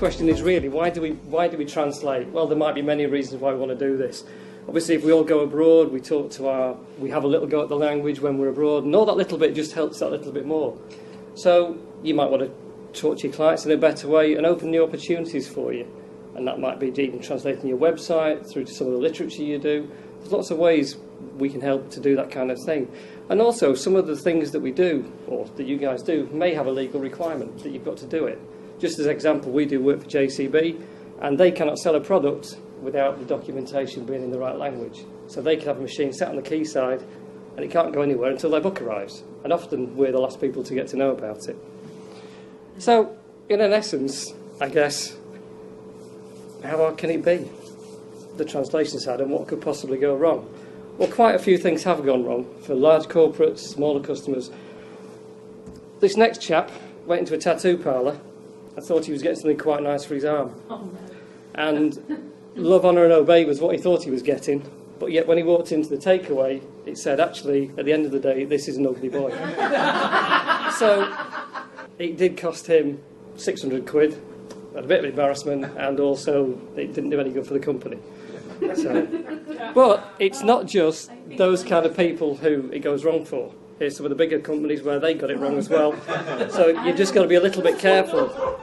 question is really, why do we translate? Well, there might be many reasons why we want to do this. Obviously, if we all go abroad, we have a little go at the language when we're abroad, and all that little bit just helps that little bit more. So you might want to talk to your clients in a better way and open new opportunities for you. And that might be even translating your website through to some of the literature you do. There's lots of ways we can help to do that kind of thing. And also, some of the things that we do, or that you guys do, may have a legal requirement that you've got to do it. Just as an example, we do work for JCB, and they cannot sell a product without the documentation being in the right language. So they can have a machine sat on the quayside, and it can't go anywhere until their book arrives. And often we're the last people to get to know about it. So, in an essence, I guess, how hard can it be? The translation side, and what could possibly go wrong? Well, quite a few things have gone wrong for large corporates, smaller customers. This next chap went into a tattoo parlour and thought he was getting something quite nice for his arm. Oh, no. And love, honour and obey was what he thought he was getting. But yet when he walked into the takeaway, it said, actually, at the end of the day, this is an ugly boy. So it did cost him 600 quid, a bit of embarrassment, and also it didn't do any good for the company. So, but it's not just those kind of people who it goes wrong for. Here's some of the bigger companies where they got it wrong as well. So you've just got to be a little bit careful.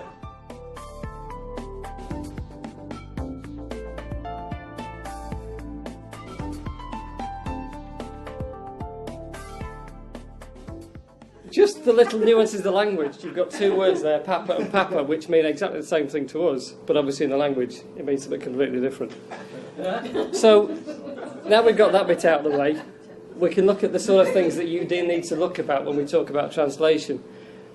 Just the little nuances of the language. You've got two words there, papa and papa, which mean exactly the same thing to us, but obviously in the language it means something completely different. So now we've got that bit out of the way, we can look at the sort of things that you do need to look about when we talk about translation.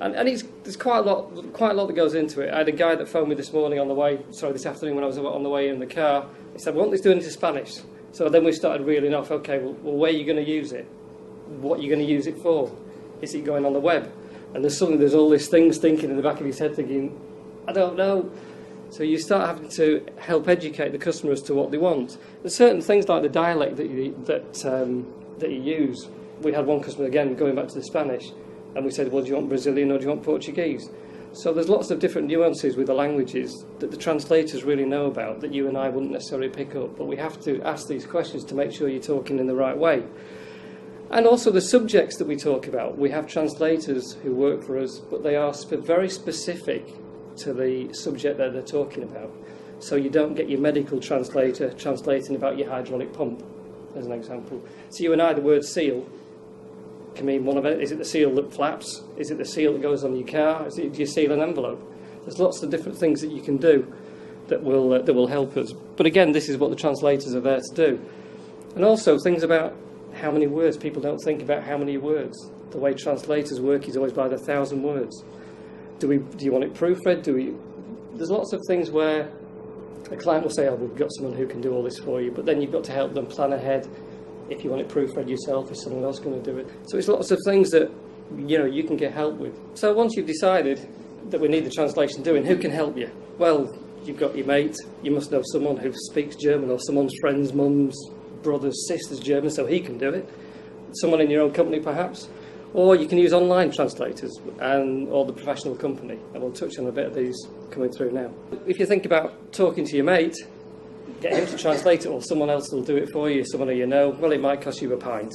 And there's quite a lot that goes into it. I had a guy that phoned me this afternoon when I was on the way in the car. He said, we want this doing into Spanish. So then we started reeling off, okay, well where are you going to use it? What are you going to use it for? Is it going on the web? And there's all these things thinking in the back of his head thinking, I don't know. So you start having to help educate the customer as to what they want. There's certain things like the dialect that you use. We had one customer, again, going back to the Spanish, and we said, well, do you want Brazilian or do you want Portuguese? So there's lots of different nuances with the languages that the translators really know about that you and I wouldn't necessarily pick up. But we have to ask these questions to make sure you're talking in the right way. And also the subjects that we talk about. We have translators who work for us, but they are very specific to the subject that they're talking about. So you don't get your medical translator translating about your hydraulic pump, as an example. So you and I, the word seal can mean one of it. Is it the seal that flaps? Is it the seal that goes on your car? Do you seal an envelope? There's lots of different things that you can do that will help us. But again, this is what the translators are there to do. And also things about how many words. People don't think about how many words. The way translators work is always by the 1,000 words. Do you want it proofread? There's lots of things where a client will say, oh, we've got someone who can do all this for you, but then you've got to help them plan ahead. If you want it proofread yourself, is someone else going to do it? So it's lots of things that you can get help with. So once you've decided that we need the translation doing, who can help you? Well, you've got your mate. You must know someone who speaks German, or someone's friend's mum's brother's sister's German, so he can do it. Someone in your own company, perhaps. Or you can use online translators or the professional company. And we'll touch on a bit of these coming through now. If you think about talking to your mate, get him to translate it, or someone else will do it for you, someone who you know, well, it might cost you a pint.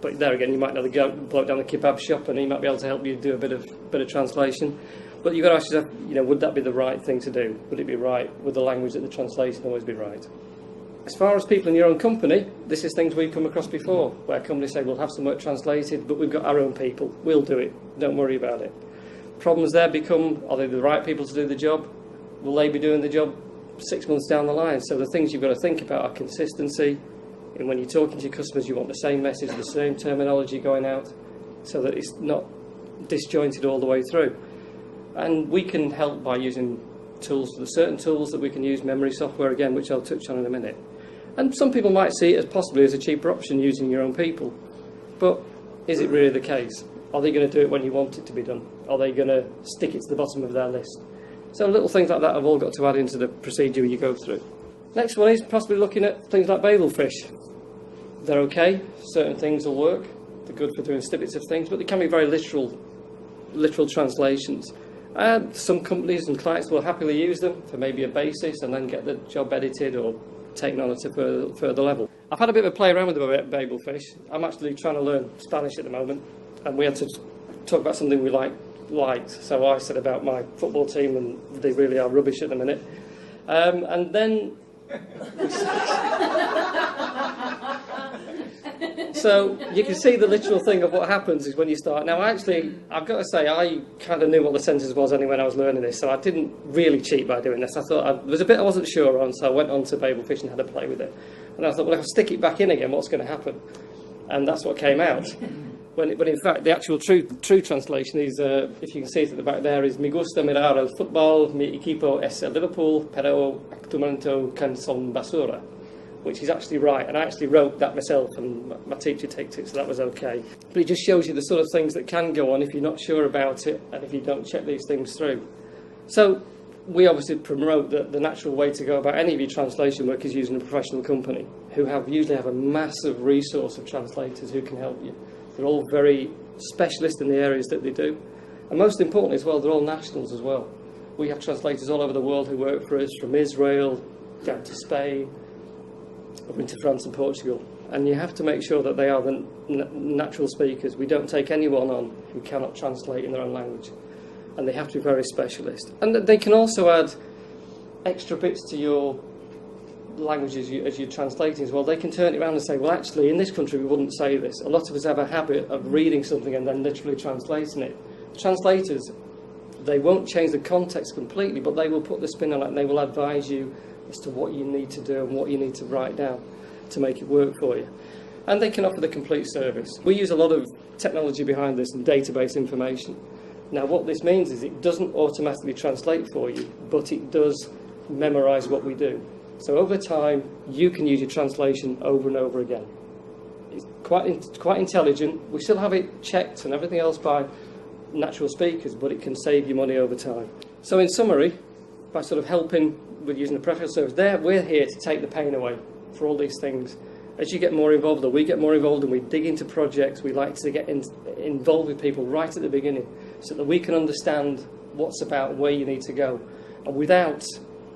But there again, you might know the bloke down the kebab shop, and he might be able to help you do a bit of translation. But you've got to ask yourself, would that be the right thing to do? Would it be right? Would the language that the translation always be right? As far as people in your own company, this is things we've come across before, where companies say, we'll have some work translated, but we've got our own people. We'll do it. Don't worry about it. Problems there become, are they the right people to do the job? Will they be doing the job 6 months down the line? So the things you've got to think about are consistency. And when you're talking to your customers, you want the same message, the same terminology going out, so that it's not disjointed all the way through. And we can help by using tools. There's certain tools that we can use, memory software again, which I'll touch on in a minute. And some people might see it as possibly as a cheaper option using your own people. But is it really the case? Are they going to do it when you want it to be done? Are they going to stick it to the bottom of their list? So little things like that have all got to add into the procedure you go through. Next one is possibly looking at things like babelfish. They're okay. Certain things will work. They're good for doing snippets of things, but they can be very literal translations. Some companies and clients will happily use them for maybe a basis and then get the job edited or taken on at a further level. I've had a bit of a play around with the Babelfish. I'm actually trying to learn Spanish at the moment, and we had to talk about something we liked. So I said about my football team, and they really are rubbish at the minute. And then... So you can see the literal thing of what happens is when you start. Now, actually, I've got to say, I kind of knew what the sentence was anyway when I was learning this, so I didn't really cheat by doing this. I thought there was a bit I wasn't sure on, so I went on to Babelfish and had a play with it. And I thought, well, if I stick it back in again, what's going to happen? And that's what came out. When in fact, the actual true translation is, if you can see it at the back there, is "Me gusta mirar el fútbol, mi equipo es el Liverpool, pero actualmente can son basura," which is actually right. And I actually wrote that myself, and my teacher ticked it, so that was okay. But it just shows you the sort of things that can go on if you're not sure about it and if you don't check these things through. So we obviously promote that the natural way to go about any of your translation work is using a professional company who usually have a massive resource of translators who can help you. They're all very specialist in the areas that they do. And most importantly as well, they're all nationals as well. We have translators all over the world who work for us, from Israel down to Spain, up into France and Portugal. And you have to make sure that they are the natural speakers. We don't take anyone on who cannot translate in their own language. And they have to be very specialist. And they can also add extra bits to your language as you're translating as well. They can turn it around and say, well, actually, in this country we wouldn't say this. A lot of us have a habit of reading something and then literally translating it. Translators, they won't change the context completely, but they will put the spin on it and they will advise you as to what you need to do and what you need to write down to make it work for you. And they can offer the complete service. We use a lot of technology behind this and database information. Now, what this means is it doesn't automatically translate for you, but it does memorise what we do. So over time, you can use your translation over and over again. It's quite intelligent. We still have it checked and everything else by natural speakers, but it can save you money over time. So in summary, by sort of helping with using the professional service, we're here to take the pain away for all these things. As you get more involved, or we get more involved and we dig into projects, we like to get involved with people right at the beginning so that we can understand what's about, where you need to go. And without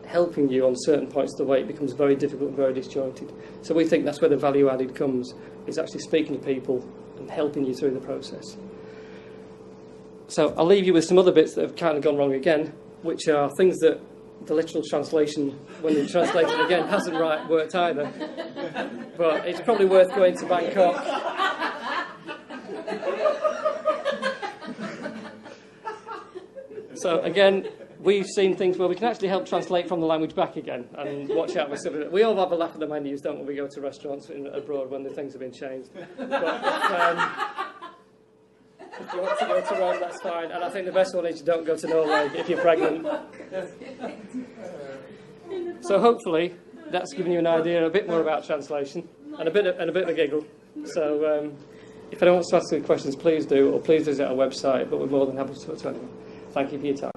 helping you on certain points of the way, it becomes very difficult and very disjointed. So we think that's where the value added comes, is actually speaking to people and helping you through the process. So I'll leave you with some other bits that have kind of gone wrong again, which are things that the literal translation, when they translate it again, hasn't worked either. But it's probably worth going to Bangkok. So again, we've seen things where we can actually help translate from the language back again, and watch out with some of it. We all have a laugh at the menus, don't we? We go to restaurants abroad when the things have been changed. But if you want to go to Rome, that's fine. And I think the best one is you don't go to Norway if you're pregnant. So hopefully that's given you an idea a bit more about translation and a bit of a giggle. So if anyone wants to ask any questions, please do, or please visit our website. But we're more than happy to talk to anyone. Thank you for your time.